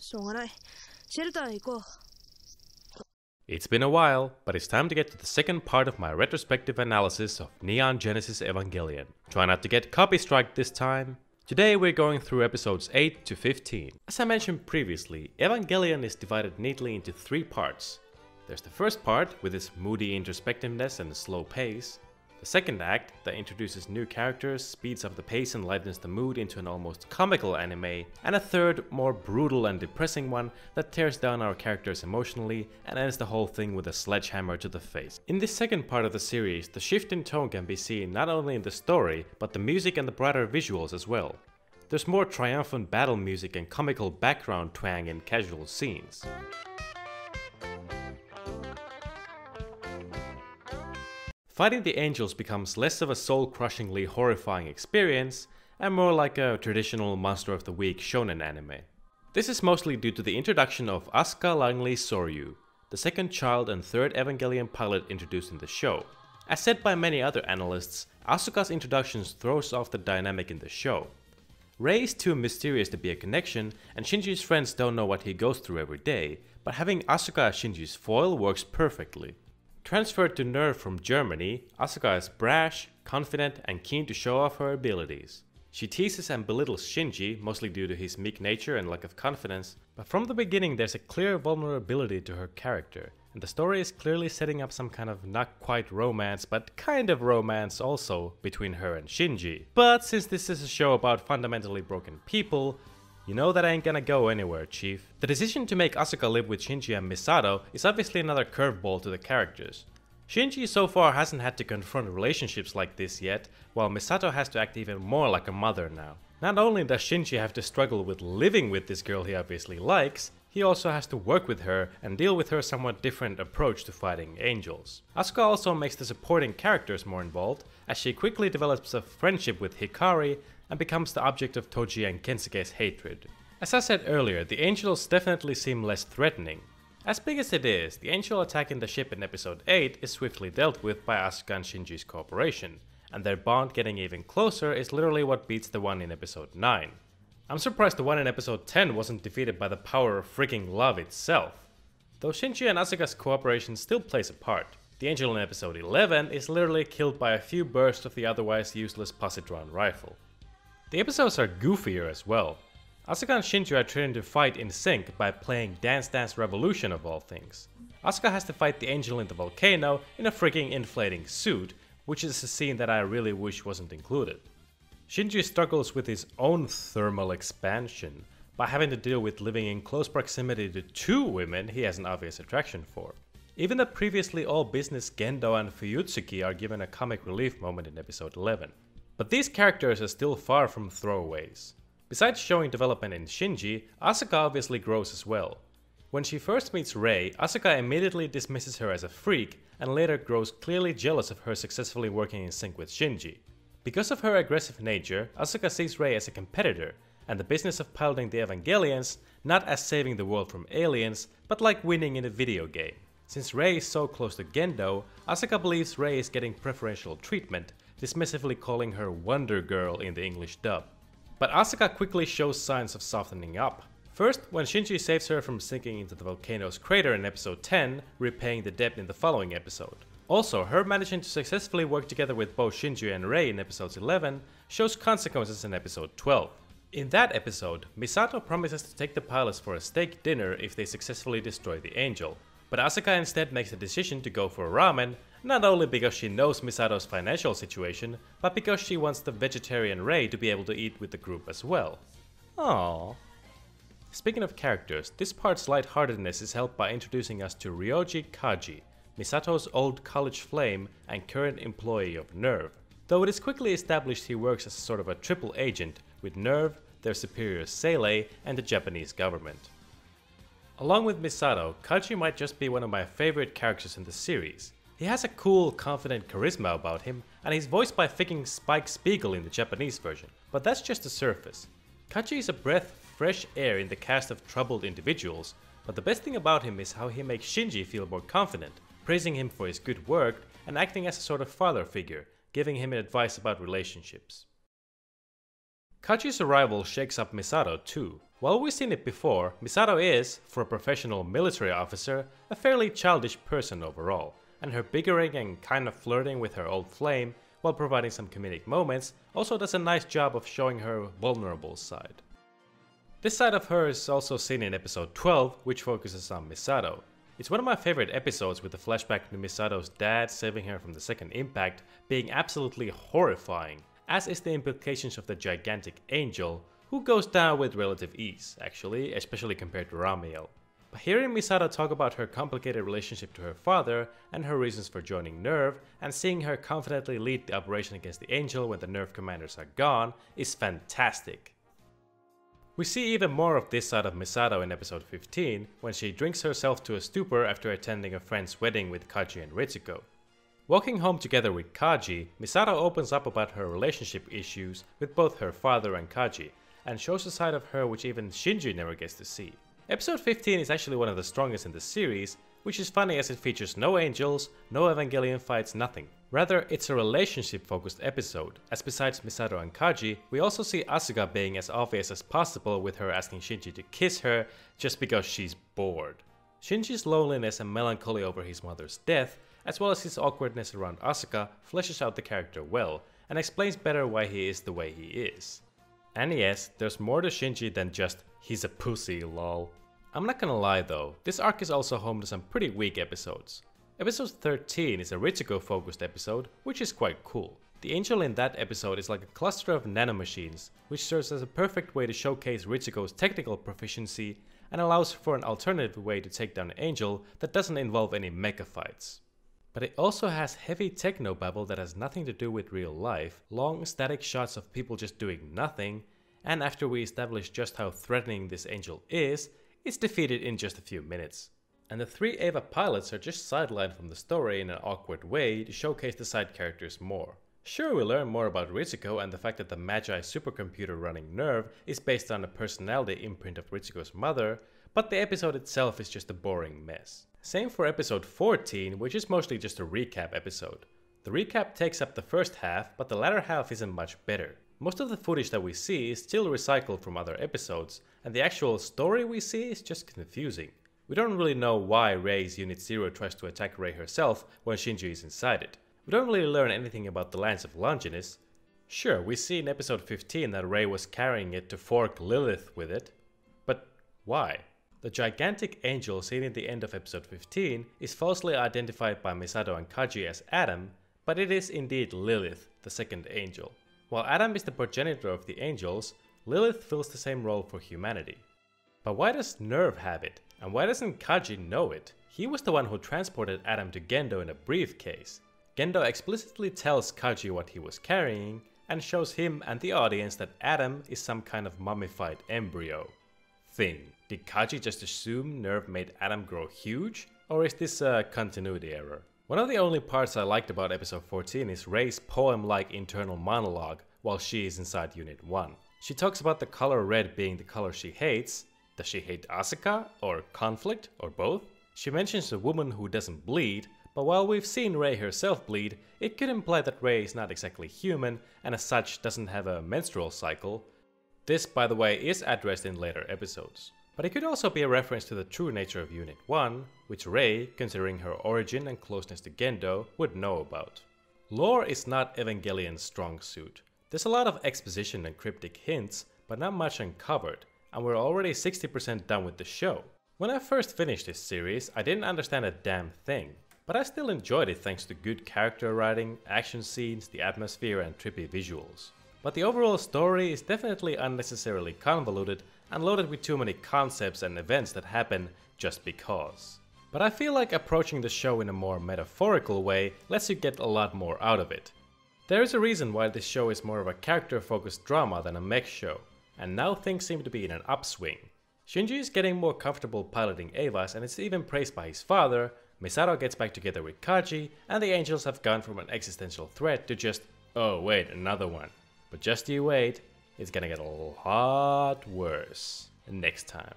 しょうがない。シェルターへ行こう。 It's been a while, but it's time to get to the second part of my retrospective analysis of Neon Genesis Evangelion. Try not to get copy strike this time. Today we're going through episodes 8 to 15. As I mentioned previously, Evangelion is divided neatly into 3 parts. There's the first part, with its moody introspectiveness and slow pace. The second act, that introduces new characters, speeds up the pace and lightens the mood into an almost comical anime. And a third, more brutal and depressing one, that tears down our characters emotionally and ends the whole thing with a sledgehammer to the face. In this second part of the series, the shift in tone can be seen not only in the story, but the music and the brighter visuals as well. There's more triumphant battle music and comical background twang in casual scenes. Fighting the angels becomes less of a soul-crushingly horrifying experience and more like a traditional Monster of the Week shonen anime. This is mostly due to the introduction of Asuka Langley Soryu, the second child and third Evangelion pilot introduced in the show. As said by many other analysts, Asuka's introduction throws off the dynamic in the show. Rei is too mysterious to be a connection, and Shinji's friends don't know what he goes through every day, but having Asuka as Shinji's foil works perfectly. Transferred to NERV from Germany, Asuka is brash, confident, and keen to show off her abilities. She teases and belittles Shinji, mostly due to his meek nature and lack of confidence, but from the beginning there's a clear vulnerability to her character, and the story is clearly setting up some kind of not quite romance, but kind of romance also, between her and Shinji. But since this is a show about fundamentally broken people, you know that ain't gonna go anywhere, chief. The decision to make Asuka live with Shinji and Misato is obviously another curveball to the characters. Shinji so far hasn't had to confront relationships like this yet, while Misato has to act even more like a mother now. Not only does Shinji have to struggle with living with this girl he obviously likes, he also has to work with her and deal with her somewhat different approach to fighting angels. Asuka also makes the supporting characters more involved, as she quickly develops a friendship with Hikari and becomes the object of Toji and Kensuke's hatred. As I said earlier, the angels definitely seem less threatening. As big as it is, the angel attack in the ship in episode 8 is swiftly dealt with by Asuka and Shinji's cooperation, and their bond getting even closer is literally what beats the one in episode 9. I'm surprised the one in episode 10 wasn't defeated by the power of freaking love itself. Though Shinji and Asuka's cooperation still plays a part. The angel in episode 11 is literally killed by a few bursts of the otherwise useless positron rifle. The episodes are goofier as well. Asuka and Shinji are trained to fight in sync by playing Dance Dance Revolution of all things. Asuka has to fight the angel in the volcano in a freaking inflating suit, which is a scene that I really wish wasn't included. Shinji struggles with his own thermal expansion by having to deal with living in close proximity to 2 women he has an obvious attraction for. Even the previously all business Gendo and Fuyutsuki are given a comic relief moment in episode 11. But these characters are still far from throwaways. Besides showing development in Shinji, Asuka obviously grows as well. When she first meets Rei, Asuka immediately dismisses her as a freak and later grows clearly jealous of her successfully working in sync with Shinji. Because of her aggressive nature, Asuka sees Rei as a competitor, and the business of piloting the Evangelions not as saving the world from aliens, but like winning in a video game. Since Rei is so close to Gendo, Asuka believes Rei is getting preferential treatment, dismissively calling her Wonder Girl in the English dub. But Asuka quickly shows signs of softening up. First, when Shinji saves her from sinking into the volcano's crater in episode 10, repaying the debt in the following episode. Also, her managing to successfully work together with both Shinji and Rei in episode 11 shows consequences in episode 12. In that episode, Misato promises to take the pilots for a steak dinner if they successfully destroy the angel. But Asuka instead makes a decision to go for ramen, not only because she knows Misato's financial situation, but because she wants the vegetarian Rei to be able to eat with the group as well. Aww. Speaking of characters, this part's lightheartedness is helped by introducing us to Ryoji Kaji, Misato's old college flame and current employee of NERV. Though it is quickly established he works as a sort of a triple agent with NERV, their superior Seilei, and the Japanese government. Along with Misato, Kaji might just be one of my favorite characters in the series. He has a cool, confident charisma about him, and he's voiced by freaking Spike Spiegel in the Japanese version. But that's just the surface. Kaji is a breath of fresh air in the cast of troubled individuals, but the best thing about him is how he makes Shinji feel more confident, praising him for his good work and acting as a sort of father figure, giving him advice about relationships. Kaji's arrival shakes up Misato too. While we've seen it before, Misato is, for a professional military officer, a fairly childish person overall, and her bickering and kind of flirting with her old flame, while providing some comedic moments, also does a nice job of showing her vulnerable side. This side of her is also seen in episode 12, which focuses on Misato. It's one of my favorite episodes, with the flashback to Misato's dad saving her from the second impact being absolutely horrifying, as is the implications of the gigantic angel, who goes down with relative ease, actually, especially compared to Ramiel. But hearing Misato talk about her complicated relationship to her father and her reasons for joining NERV, and seeing her confidently lead the operation against the angel when the NERV commanders are gone, is fantastic. We see even more of this side of Misato in episode 15, when she drinks herself to a stupor after attending a friend's wedding with Kaji and Ritsuko. Walking home together with Kaji, Misato opens up about her relationship issues with both her father and Kaji, and shows a side of her which even Shinji never gets to see. Episode 15 is actually one of the strongest in the series, which is funny as it features no angels, no Evangelion fights, nothing. Rather, it's a relationship focused episode, as besides Misato and Kaji, we also see Asuka being as obvious as possible with her asking Shinji to kiss her just because she's bored. Shinji's loneliness and melancholy over his mother's death, as well as his awkwardness around Asuka, fleshes out the character well, and explains better why he is the way he is. And yes, there's more to Shinji than just, he's a pussy lol. I'm not gonna lie though, this arc is also home to some pretty weak episodes. Episode 13 is a Ritsuko focused episode, which is quite cool. The angel in that episode is like a cluster of nanomachines, which serves as a perfect way to showcase Ritsuko's technical proficiency and allows for an alternative way to take down an angel that doesn't involve any mecha fights. But it also has heavy techno babble that has nothing to do with real life, long static shots of people just doing nothing, and after we establish just how threatening this angel is, it's defeated in just a few minutes. And the 3 Eva pilots are just sidelined from the story in an awkward way to showcase the side characters more. Sure, we learn more about Ritsuko and the fact that the Magi supercomputer running NERV is based on a personality imprint of Ritsuko's mother, but the episode itself is just a boring mess. Same for episode 14, which is mostly just a recap episode. The recap takes up the first half, but the latter half isn't much better. Most of the footage that we see is still recycled from other episodes, and the actual story we see is just confusing. We don't really know why Rei's Unit 0 tries to attack Rei herself when Shinji is inside it. We don't really learn anything about the lands of Longinus. Sure, we see in episode 15 that Rei was carrying it to fork Lilith with it, but why? The gigantic angel seen in the end of episode 15 is falsely identified by Misato and Kaji as Adam, but it is indeed Lilith, the second angel. While Adam is the progenitor of the angels, Lilith fills the same role for humanity. But why does NERV have it? And why doesn't Kaji know it? He was the one who transported Adam to Gendo in a briefcase. Gendo explicitly tells Kaji what he was carrying, and shows him and the audience that Adam is some kind of mummified embryo thing. Did Kaji just assume NERV made Adam grow huge? Or is this a continuity error? One of the only parts I liked about episode 14 is Rei's poem-like internal monologue while she is inside Unit 1. She talks about the color red being the color she hates. Does she hate Asuka, or conflict, or both? She mentions a woman who doesn't bleed, but while we've seen Rei herself bleed, it could imply that Rei is not exactly human and as such doesn't have a menstrual cycle. This, by the way, is addressed in later episodes. But it could also be a reference to the true nature of Unit 1, which Rei, considering her origin and closeness to Gendo, would know about. Lore is not Evangelion's strong suit. There's a lot of exposition and cryptic hints, but not much uncovered, and we're already 60% done with the show. When I first finished this series, I didn't understand a damn thing, but I still enjoyed it thanks to good character writing, action scenes, the atmosphere, and trippy visuals. But the overall story is definitely unnecessarily convoluted and loaded with too many concepts and events that happen just because. But I feel like approaching the show in a more metaphorical way lets you get a lot more out of it. There is a reason why this show is more of a character-focused drama than a mech show, and now things seem to be in an upswing. Shinji is getting more comfortable piloting Evas and it's even praised by his father, Misato gets back together with Kaji, and the angels have gone from an existential threat to just, oh wait, another one. But just you wait, it's gonna get a lot worse next time.